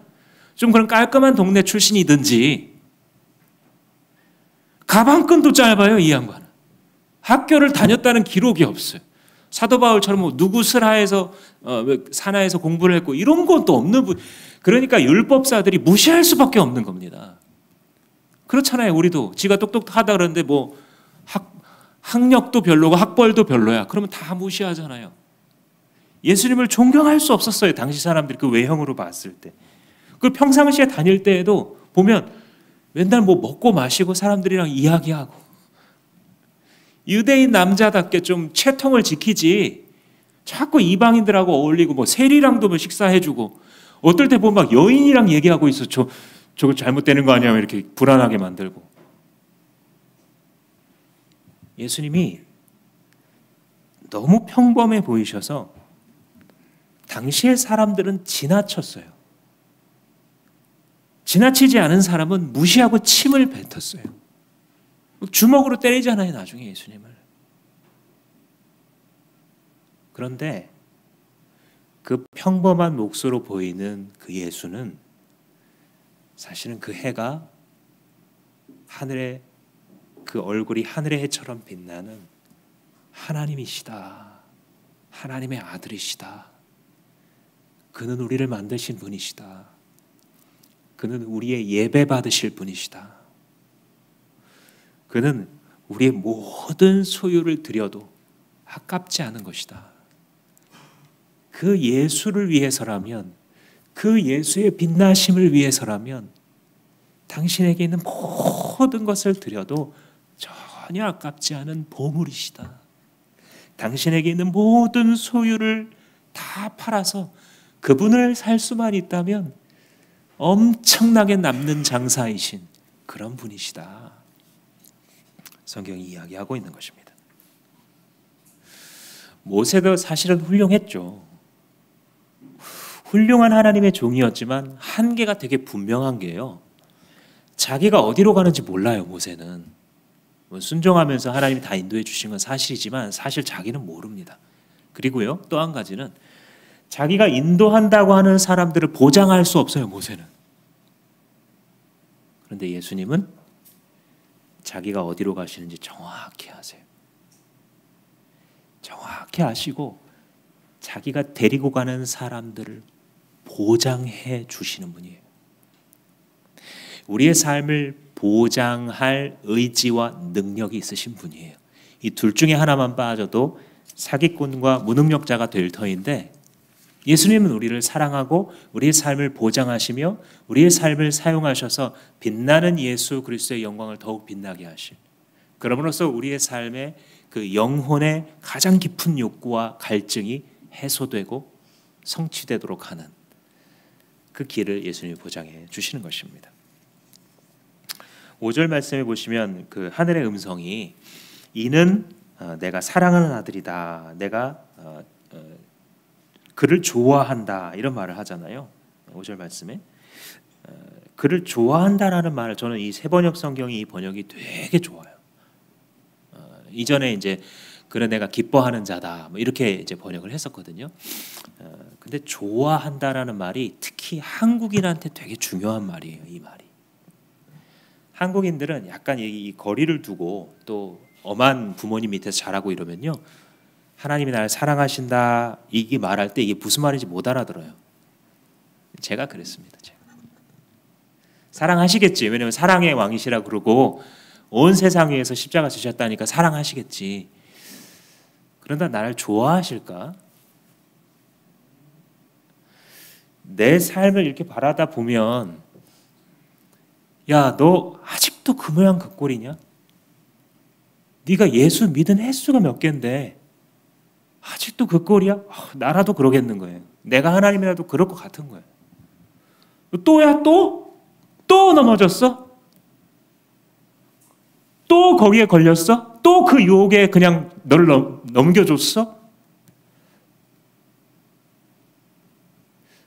좀 그런 깔끔한 동네 출신이든지 가방끈도 짧아요. 이 양반은. 학교를 다녔다는 기록이 없어요. 사도 바울처럼 뭐 누구 스라에서 사나에서 공부를 했고 이런 것도 없는 분. 그러니까 율법사들이 무시할 수밖에 없는 겁니다. 그렇잖아요. 우리도 지가 똑똑하다 그러는데 뭐 학력도 별로고 학벌도 별로야. 그러면 다 무시하잖아요. 예수님을 존경할 수 없었어요. 당시 사람들이 그 외형으로 봤을 때. 그 평상시에 다닐 때에도 보면 맨날 뭐 먹고 마시고 사람들이랑 이야기하고 유대인 남자답게 좀 채통을 지키지 자꾸 이방인들하고 어울리고 뭐 세리랑도 뭐 식사해주고 어떨 때 보면 막 여인이랑 얘기하고 있어. 저거 잘못되는 거 아니야? 이렇게 불안하게 만들고. 예수님이 너무 평범해 보이셔서 당시의 사람들은 지나쳤어요. 지나치지 않은 사람은 무시하고 침을 뱉었어요. 주먹으로 때리잖아요, 나중에 예수님을. 그런데 그 평범한 몫으로 보이는 그 예수는 사실은 그 해가 하늘에 그 얼굴이 하늘의 해처럼 빛나는 하나님이시다. 하나님의 아들이시다. 그는 우리를 만드신 분이시다. 그는 우리의 예배 받으실 분이시다. 그는 우리의 모든 소유를 드려도 아깝지 않은 것이다. 그 예수를 위해서라면, 그 예수의 빛나심을 위해서라면 당신에게 있는 모든 것을 드려도 전혀 아깝지 않은 보물이시다. 당신에게 있는 모든 소유를 다 팔아서 그분을 살 수만 있다면 엄청나게 남는 장사이신 그런 분이시다. 성경이 이야기하고 있는 것입니다. 모세도 사실은 훌륭했죠. 훌륭한 하나님의 종이었지만 한계가 되게 분명한 게요. 자기가 어디로 가는지 몰라요. 모세는. 순종하면서 하나님이 다 인도해 주신 건 사실이지만 사실 자기는 모릅니다. 그리고요, 또 한 가지는 자기가 인도한다고 하는 사람들을 보장할 수 없어요. 모세는. 그런데 예수님은 자기가 어디로 가시는지 정확히 아세요. 정확히 아시고 자기가 데리고 가는 사람들을 보장해 주시는 분이에요. 우리의 삶을 보장할 의지와 능력이 있으신 분이에요. 이 둘 중에 하나만 빠져도 사기꾼과 무능력자가 될 터인데, 예수님은 우리를 사랑하고 우리의 삶을 보장하시며 우리의 삶을 사용하셔서 빛나는 예수 그리스도의 영광을 더욱 빛나게 하실, 그럼으로써 우리의 삶의 그 영혼의 가장 깊은 욕구와 갈증이 해소되고 성취되도록 하는 그 길을 예수님이 보장해 주시는 것입니다. 5절 말씀에 보시면 그 하늘의 음성이 이는 내가 사랑하는 아들이다, 내가 그를 좋아한다, 이런 말을 하잖아요. 5절 말씀에 그를 좋아한다라는 말을, 저는 이 세번역 성경이 이 번역이 되게 좋아요. 이전에 이제 그래 내가 기뻐하는 자다 뭐 이렇게 이제 번역을 했었거든요. 근데 좋아한다라는 말이 특히 한국인한테 되게 중요한 말이에요. 이 말이 한국인들은 약간 이 거리를 두고 또 엄한 부모님 밑에서 자라고 이러면요, 하나님이 나를 사랑하신다 이게 말할 때 이게 무슨 말인지 못 알아들어요. 제가 그랬습니다. 제가. 사랑하시겠지. 왜냐하면 사랑의 왕이시라 그러고 온 세상 위에서 십자가 지셨다니까 사랑하시겠지. 그런데 나를 좋아하실까? 내 삶을 이렇게 바라다 보면, 야, 너 아직도 그 모양 그 꼴이냐? 네가 예수 믿은 횟수가 몇 개인데 아직도 그 꼴이야? 나라도 그러겠는 거예요. 내가 하나님이라도 그럴 것 같은 거예요. 또야 또? 또 넘어졌어? 또 거기에 걸렸어? 또 그 유혹에 그냥 너를 넘겨줬어?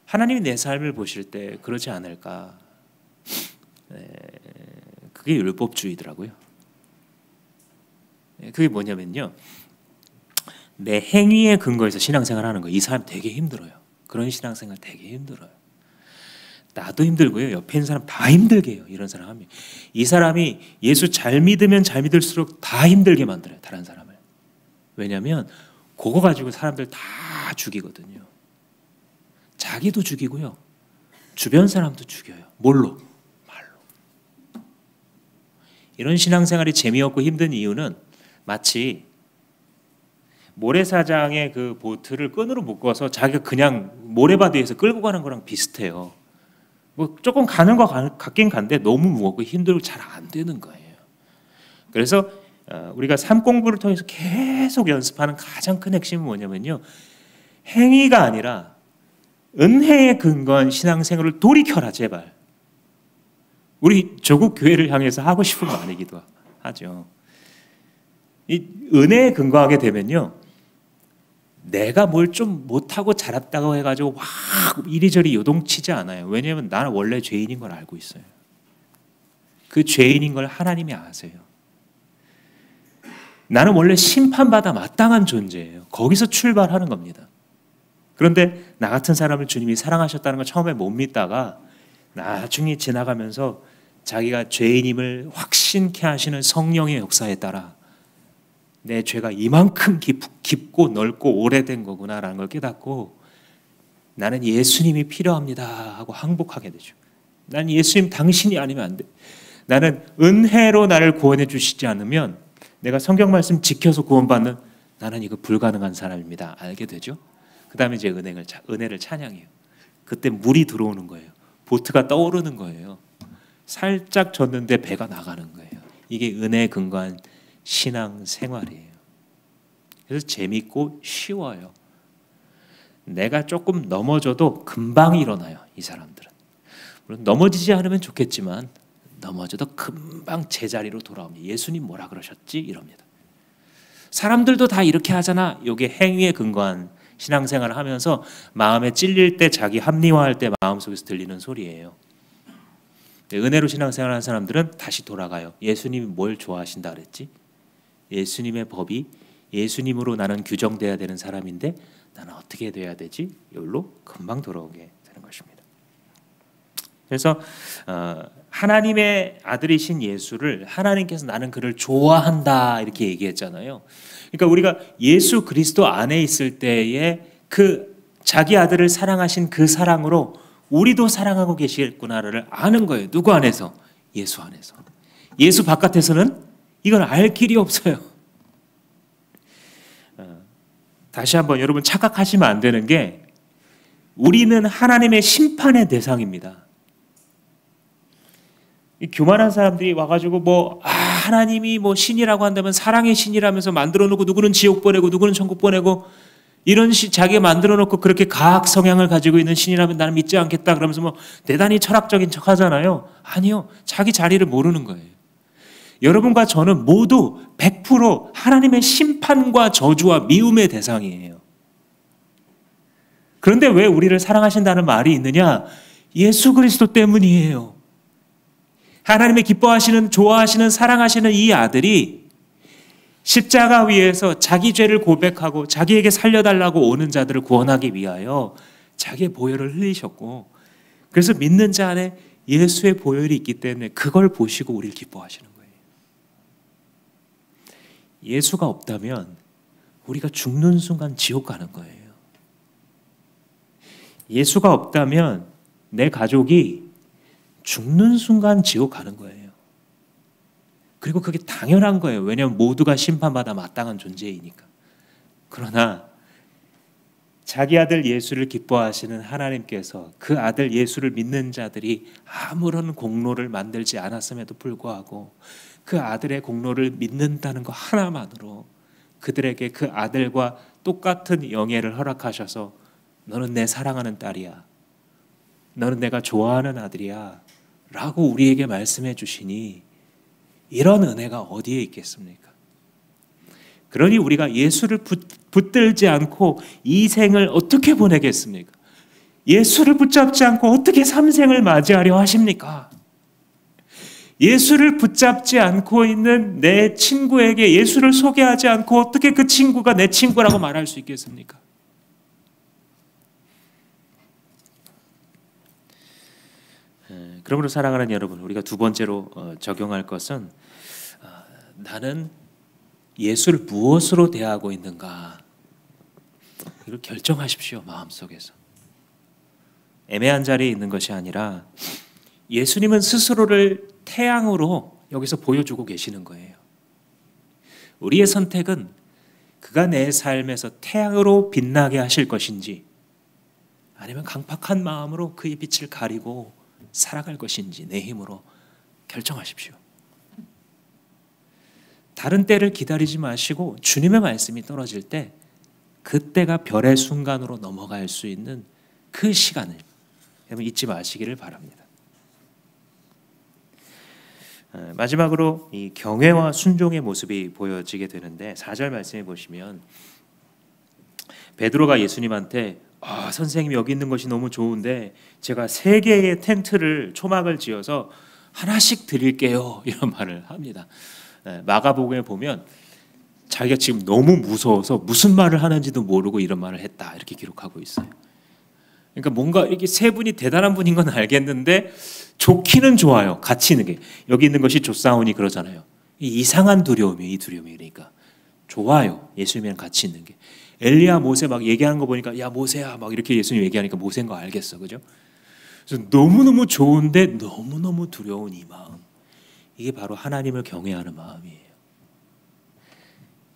하나님이 내 삶을 보실 때 그러지 않을까? 그게 율법주의더라고요. 그게 뭐냐면요, 내 행위에 근거해서 신앙생활 하는 거, 이 사람 되게 힘들어요. 그런 신앙생활 되게 힘들어요. 나도 힘들고요, 옆에 있는 사람 다 힘들게 해요. 이런 사람 하면 이 사람이 예수 잘 믿으면 잘 믿을수록 다 힘들게 만들어요, 다른 사람을. 왜냐하면 그거 가지고 사람들 다 죽이거든요. 자기도 죽이고요, 주변 사람도 죽여요. 뭘로? 말로. 이런 신앙생활이 재미없고 힘든 이유는 마치 모래사장에 그 보트를 끈으로 묶어서 자기가 그냥 모래바다에서 끌고 가는 거랑 비슷해요. 뭐 조금 가는 거 같긴 간데 너무 무겁고 힘들고 잘 안 되는 거예요. 그래서 우리가 삶 공부를 통해서 계속 연습하는 가장 큰 핵심은 뭐냐면요, 행위가 아니라 은혜에 근거한 신앙생활을 돌이켜라 제발. 우리 조국 교회를 향해서 하고 싶은 말이기도 하죠. 이 은혜에 근거하게 되면요, 내가 뭘 좀 못하고 잘했다고 해가지고 막 이리저리 요동치지 않아요. 왜냐하면 나는 원래 죄인인 걸 알고 있어요. 그 죄인인 걸 하나님이 아세요. 나는 원래 심판받아 마땅한 존재예요. 거기서 출발하는 겁니다. 그런데 나 같은 사람을 주님이 사랑하셨다는 걸 처음에 못 믿다가 나중에 지나가면서 자기가 죄인임을 확신케 하시는 성령의 역사에 따라 내 죄가 이만큼 깊고 넓고 오래된 거구나라는 걸 깨닫고, 나는 예수님이 필요합니다 하고 항복하게 되죠. 나는 예수님 당신이 아니면 안 돼. 나는 은혜로 나를 구원해 주시지 않으면, 내가 성경 말씀 지켜서 구원받는, 나는 이거 불가능한 사람입니다 알게 되죠. 그 다음에 이제 은혜를 찬양해요. 그때 물이 들어오는 거예요. 보트가 떠오르는 거예요. 살짝 졌는데 배가 나가는 거예요. 이게 은혜에 근거한 신앙 생활이에요. 그래서 재밌고 쉬워요. 내가 조금 넘어져도 금방 일어나요. 이 사람들은. 물론 넘어지지 않으면 좋겠지만 넘어져도 금방 제자리로 돌아옵니다. 예수님 뭐라 그러셨지? 이럽니다. 사람들도 다 이렇게 하잖아. 이게 행위에 근거한 신앙생활을 하면서 마음에 찔릴 때, 자기 합리화할 때 마음속에서 들리는 소리예요. 은혜로 신앙생활하는 사람들은 다시 돌아가요. 예수님이 뭘 좋아하신다 그랬지? 예수님의 법이, 예수님으로 나는 규정돼야 되는 사람인데 나는 어떻게 돼야 되지? 여기로 금방 돌아오게 되는 것입니다. 그래서 하나님의 아들이신 예수를 하나님께서 나는 그를 좋아한다 이렇게 얘기했잖아요. 그러니까 우리가 예수 그리스도 안에 있을 때의 그 자기 아들을 사랑하신 그 사랑으로 우리도 사랑하고 계시겠구나를 아는 거예요. 누구 안에서? 예수 안에서. 예수 바깥에서는 이걸 알 길이 없어요. 다시 한번 여러분 착각하시면 안 되는 게 우리는 하나님의 심판의 대상입니다. 이 교만한 사람들이 와가지고 하나님이 신이라고 한다면 사랑의 신이라면서 만들어 놓고 누구는 지옥 보내고 누구는 천국 보내고 이런 자기가 만들어 놓고 그렇게 과학 성향을 가지고 있는 신이라면 나는 믿지 않겠다 그러면서 대단히 철학적인 척 하잖아요. 아니요. 자기 자리를 모르는 거예요. 여러분과 저는 모두 100% 하나님의 심판과 저주와 미움의 대상이에요. 그런데 왜 우리를 사랑하신다는 말이 있느냐? 예수 그리스도 때문이에요. 하나님의 기뻐하시는, 좋아하시는, 사랑하시는 이 아들이 십자가 위에서 자기 죄를 고백하고 자기에게 살려달라고 오는 자들을 구원하기 위하여 자기의 보혈을 흘리셨고, 그래서 믿는 자 안에 예수의 보혈이 있기 때문에 그걸 보시고 우리를 기뻐하시는 거예요. 예수가 없다면 우리가 죽는 순간 지옥 가는 거예요. 예수가 없다면 내 가족이 죽는 순간 지옥 가는 거예요. 그리고 그게 당연한 거예요. 왜냐하면 모두가 심판받아 마땅한 존재이니까. 그러나 자기 아들 예수를 기뻐하시는 하나님께서 그 아들 예수를 믿는 자들이 아무런 공로를 만들지 않았음에도 불구하고 그 아들의 공로를 믿는다는 것 하나만으로 그들에게 그 아들과 똑같은 영예를 허락하셔서 너는 내 사랑하는 딸이야. 너는 내가 좋아하는 아들이야. 라고 우리에게 말씀해 주시니 이런 은혜가 어디에 있겠습니까? 그러니 우리가 예수를 붙들지 않고 이 생을 어떻게 보내겠습니까? 예수를 붙잡지 않고 어떻게 삼생을 맞이하려 하십니까? 예수를 붙잡지 않고 있는 내 친구에게 예수를 소개하지 않고 어떻게 그 친구가 내 친구라고 말할 수 있겠습니까? 그러므로 사랑하는 여러분, 우리가 두 번째로 적용할 것은 나는 예수를 무엇으로 대하고 있는가, 이걸 결정하십시오. 마음속에서 애매한 자리에 있는 것이 아니라 예수님은 스스로를 태양으로 여기서 보여주고 계시는 거예요. 우리의 선택은 그가 내 삶에서 태양으로 빛나게 하실 것인지 아니면 강팍한 마음으로 그의 빛을 가리고 살아갈 것인지 내 힘으로 결정하십시오. 다른 때를 기다리지 마시고 주님의 말씀이 떨어질 때 그때가 별의 순간으로 넘어갈 수 있는 그 시간을 여러분 잊지 마시기를 바랍니다. 마지막으로 이 경외와 순종의 모습이 보여지게 되는데 4절 말씀해 보시면 베드로가 예수님한테 선생님이 여기 있는 것이 너무 좋은데 제가 3개의 텐트를 초막을 지어서 하나씩 드릴게요. 이런 말을 합니다. 마가복음에 보면 자기가 지금 너무 무서워서 무슨 말을 하는지도 모르고 이런 말을 했다 이렇게 기록하고 있어요. 그러니까 뭔가 이렇게 세 분이 대단한 분인 건 알겠는데 좋기는 좋아요. 같이 있는 게. 여기 있는 것이 좋사오니 그러잖아요. 이상한 두려움이에요. 이 두려움이. 그러니까 좋아요. 예수님이랑 같이 있는 게. 엘리야 모세 막 얘기하는 거 보니까 야 모세야 막 이렇게 예수님 얘기하니까 모세인 거 알겠어. 그죠? 그래서 너무너무 좋은데 너무너무 두려운 이 마음. 이게 바로 하나님을 경외하는 마음이에요.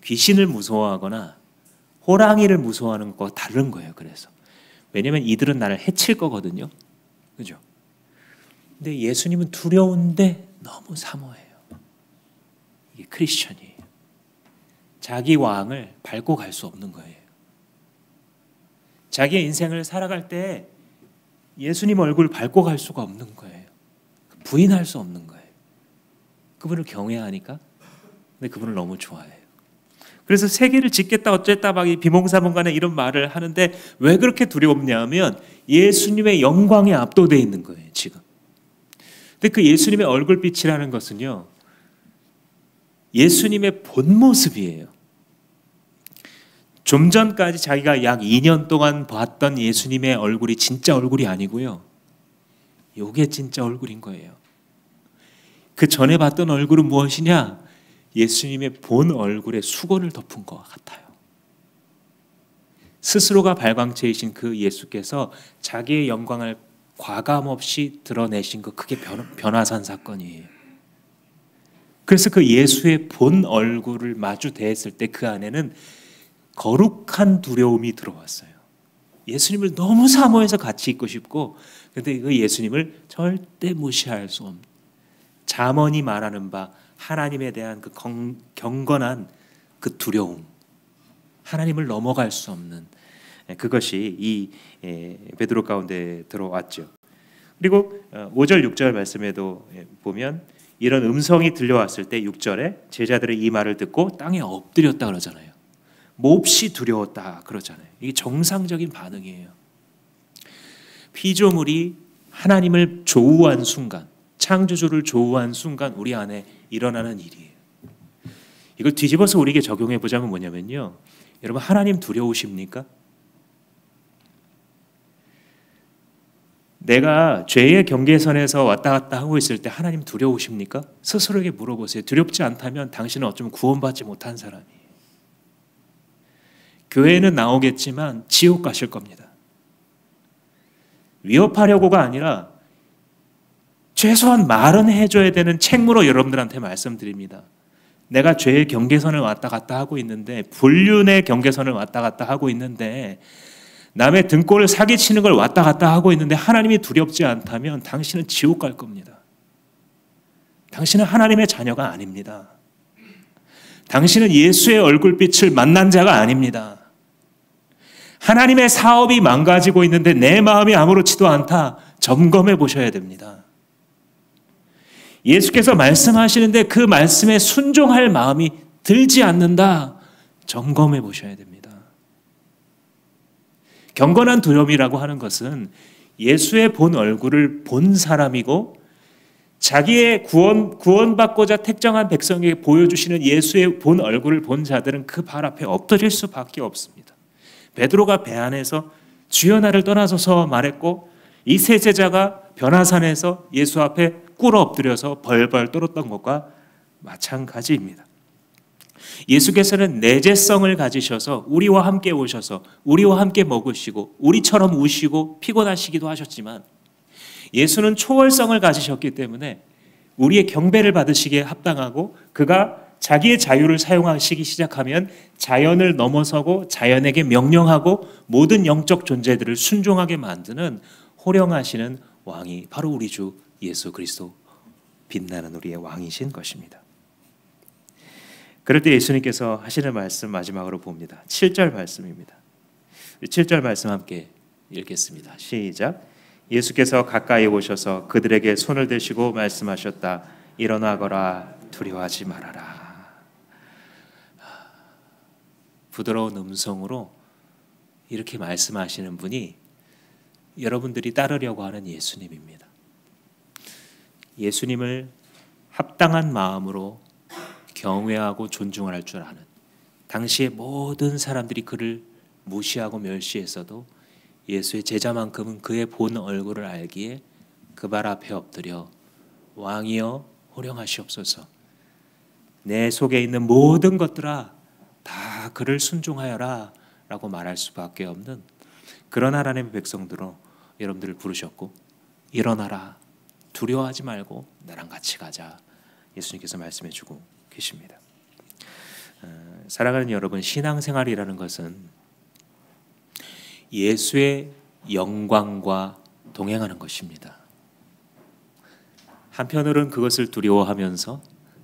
귀신을 무서워하거나 호랑이를 무서워하는 것과 다른 거예요. 그래서 왜냐하면 이들은 나를 해칠 거거든요. 그죠? 근데 예수님은 두려운데 너무 사모해요. 이게 크리스천이에요. 자기 왕을 밟고 갈 수 없는 거예요. 자기의 인생을 살아갈 때 예수님 얼굴 밟고 갈 수가 없는 거예요. 부인할 수 없는 거예요. 그분을 경외하니까 근데 그분을 너무 좋아해요. 그래서 세계를 짓겠다 어쨌다 막 비몽사몽간에 이런 말을 하는데 왜 그렇게 두렵냐면 예수님의 영광에 압도되어 있는 거예요. 지금. 근데 그 예수님의 얼굴빛이라는 것은요, 예수님의 본 모습이에요. 좀 전까지 자기가 약 2년 동안 봤던 예수님의 얼굴이 진짜 얼굴이 아니고요, 이게 진짜 얼굴인 거예요. 그 전에 봤던 얼굴은 무엇이냐? 예수님의 본 얼굴에 수건을 덮은 것 같아요. 스스로가 발광체이신 그 예수께서 자기의 영광을 과감없이 드러내신 거, 그게 변화산 사건이에요. 그래서 그 예수의 본 얼굴을 마주 대했을 때 그 안에는 거룩한 두려움이 들어왔어요. 예수님을 너무 사모해서 같이 있고 싶고, 근데 그 예수님을 절대 무시할 수 없는, 잠언이 말하는 바 하나님에 대한 그 경건한 그 두려움, 하나님을 넘어갈 수 없는, 그것이 이 베드로 가운데 들어왔죠. 그리고 5절 6절 말씀에도 보면 이런 음성이 들려왔을 때 6절에 제자들의 이 말을 듣고 땅에 엎드렸다 그러잖아요. 몹시 두려웠다 그러잖아요. 이게 정상적인 반응이에요. 피조물이 하나님을 조우한 순간, 창조주를 조우한 순간 우리 안에 일어나는 일이에요. 이걸 뒤집어서 우리에게 적용해 보자면 뭐냐면요, 여러분, 하나님 두려우십니까? 내가 죄의 경계선에서 왔다 갔다 하고 있을 때 하나님 두려우십니까? 스스로에게 물어보세요. 두렵지 않다면 당신은 어쩌면 구원받지 못한 사람이에요. 교회는 나오겠지만 지옥 가실 겁니다. 위협하려고가 아니라 최소한 말은 해줘야 되는 책무로 여러분들한테 말씀드립니다. 내가 죄의 경계선을 왔다 갔다 하고 있는데, 불륜의 경계선을 왔다 갔다 하고 있는데, 남의 등골을 사기치는 걸 왔다 갔다 하고 있는데 하나님이 두렵지 않다면 당신은 지옥 갈 겁니다. 당신은 하나님의 자녀가 아닙니다. 당신은 예수의 얼굴빛을 만난 자가 아닙니다. 하나님의 사업이 망가지고 있는데 내 마음이 아무렇지도 않다, 점검해 보셔야 됩니다. 예수께서 말씀하시는데 그 말씀에 순종할 마음이 들지 않는다, 점검해 보셔야 됩니다. 경건한 두려움이라고 하는 것은 예수의 본 얼굴을 본 사람이고, 자기의 구원받고자 택정한 백성에게 보여주시는 예수의 본 얼굴을 본 자들은 그 발 앞에 엎드릴 수밖에 없습니다. 베드로가 배 안에서 주여 나를 떠나소서 말했고, 이 세 제자가 변화산에서 예수 앞에 꿇어 엎드려서 벌벌 떨었던 것과 마찬가지입니다. 예수께서는 내재성을 가지셔서 우리와 함께 오셔서 우리와 함께 먹으시고 우리처럼 우시고 피곤하시기도 하셨지만, 예수는 초월성을 가지셨기 때문에 우리의 경배를 받으시기에 합당하고, 그가 자기의 자유를 사용하시기 시작하면 자연을 넘어서고 자연에게 명령하고 모든 영적 존재들을 순종하게 만드는 호령하시는 왕이 바로 우리 주 예수 그리스도, 빛나는 우리의 왕이신 것입니다. 그럴 때 예수님께서 하시는 말씀 마지막으로 봅니다. 7절 말씀입니다. 7절 말씀 함께 읽겠습니다. 시작. 예수께서 가까이 오셔서 그들에게 손을 대시고 말씀하셨다. 일어나거라, 두려워하지 말아라. 부드러운 음성으로 이렇게 말씀하시는 분이 여러분들이 따르려고 하는 예수님입니다. 예수님을 합당한 마음으로 경외하고 존중할 줄 아는, 당시의 모든 사람들이 그를 무시하고 멸시했어도 예수의 제자만큼은 그의 본 얼굴을 알기에 그 발 앞에 엎드려 왕이여 호령하시옵소서, 내 속에 있는 모든 것들아 다 그를 순종하여라 라고 말할 수밖에 없는 그런 하나님의 백성들로 여러분들을 부르셨고, 일어나라, 두려워하지 말고 나랑 같이 가자, 예수님께서 말씀해 주고 계십니다. 사랑하는 여러분, 신앙생활이라는 것은 예수의 영광과 동행하는 것입니다. 한편으로는 그것을 두려워하면서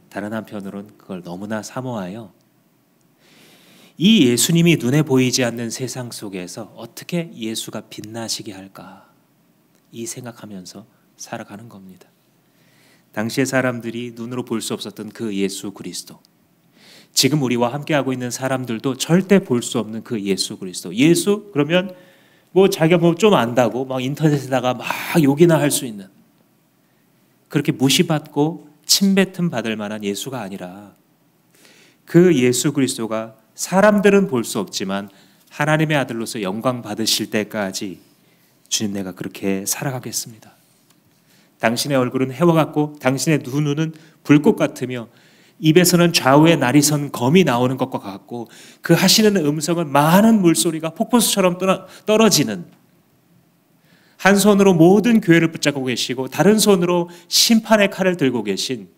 다른 한편으로는 그걸 너무나 사모하여 이 예수님이 눈에 보이지 않는 세상 속에서 어떻게 예수가 빛나시게 할까, 이 생각하면서 살아가는 겁니다. 당시의 사람들이 눈으로 볼 수 없었던 그 예수 그리스도, 지금 우리와 함께하고 있는 사람들도 절대 볼 수 없는 그 예수 그리스도. 예수 그러면 뭐 자기가 뭐 좀 안다고 막 인터넷에다가 막 욕이나 할 수 있는, 그렇게 무시받고 침뱉음 받을 만한 예수가 아니라, 그 예수 그리스도가 사람들은 볼 수 없지만 하나님의 아들로서 영광 받으실 때까지 주님, 내가 그렇게 살아가겠습니다. 당신의 얼굴은 해와 같고 당신의 눈은 불꽃 같으며 입에서는 좌우에 날이선 검이 나오는 것과 같고 그 하시는 음성은 많은 물소리가 폭포수처럼 떨어지는, 한 손으로 모든 교회를 붙잡고 계시고 다른 손으로 심판의 칼을 들고 계신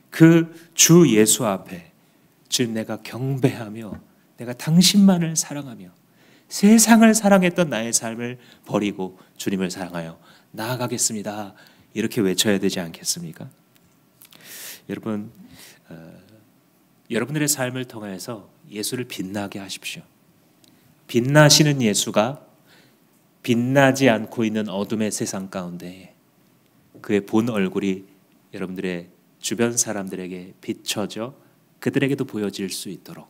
그 주 예수 앞에 주님, 내가 경배하며 내가 당신만을 사랑하며 세상을 사랑했던 나의 삶을 버리고 주님을 사랑하여 나아가겠습니다. 이렇게 외쳐야 되지 않겠습니까? 여러분, 여러분들의 삶을 통해서 예수를 빛나게 하십시오. 빛나시는 예수가 빛나지 않고 있는 어둠의 세상 가운데 그의 본 얼굴이 여러분들의 주변 사람들에게 비춰져 그들에게도 보여질 수 있도록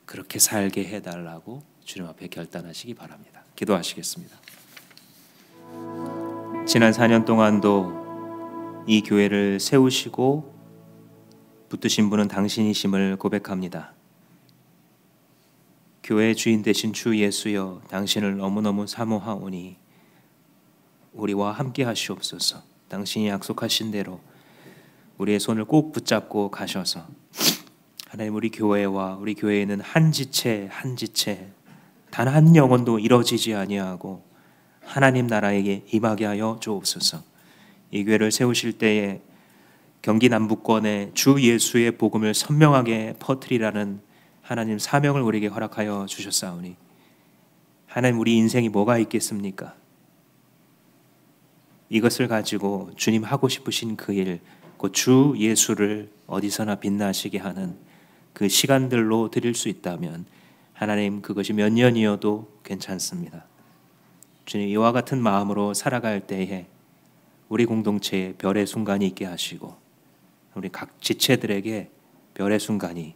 그렇게 살게 해달라고 주님 앞에 결단하시기 바랍니다. 기도하시겠습니다. 지난 4년 동안도 이 교회를 세우시고 붙드신 분은 당신이심을 고백합니다. 교회의 주인 되신 주 예수여, 당신을 너무너무 사모하오니 우리와 함께 하시옵소서. 당신이 약속하신 대로 우리의 손을 꼭 붙잡고 가셔서 하나님, 우리 교회와 우리 교회에는 한 지체 한 지체 단 한 영혼도 이뤄지지 아니하고 하나님 나라에게 임하게 하여 주옵소서. 이 교회를 세우실 때에 경기 남부권에 주 예수의 복음을 선명하게 퍼뜨리라는 하나님 사명을 우리에게 허락하여 주셨사오니 하나님, 우리 인생이 뭐가 있겠습니까? 이것을 가지고 주님 하고 싶으신 그 일, 그 주 예수를 어디서나 빛나시게 하는 그 시간들로 드릴 수 있다면 하나님, 그것이 몇 년이어도 괜찮습니다. 주님, 이와 같은 마음으로 살아갈 때에 우리 공동체에 별의 순간이 있게 하시고 우리 각 지체들에게 별의 순간이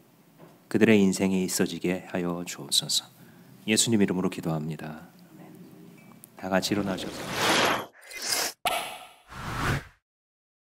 그들의 인생에 있어지게 하여 주옵소서. 예수님 이름으로 기도합니다. 다 같이 일어나셔서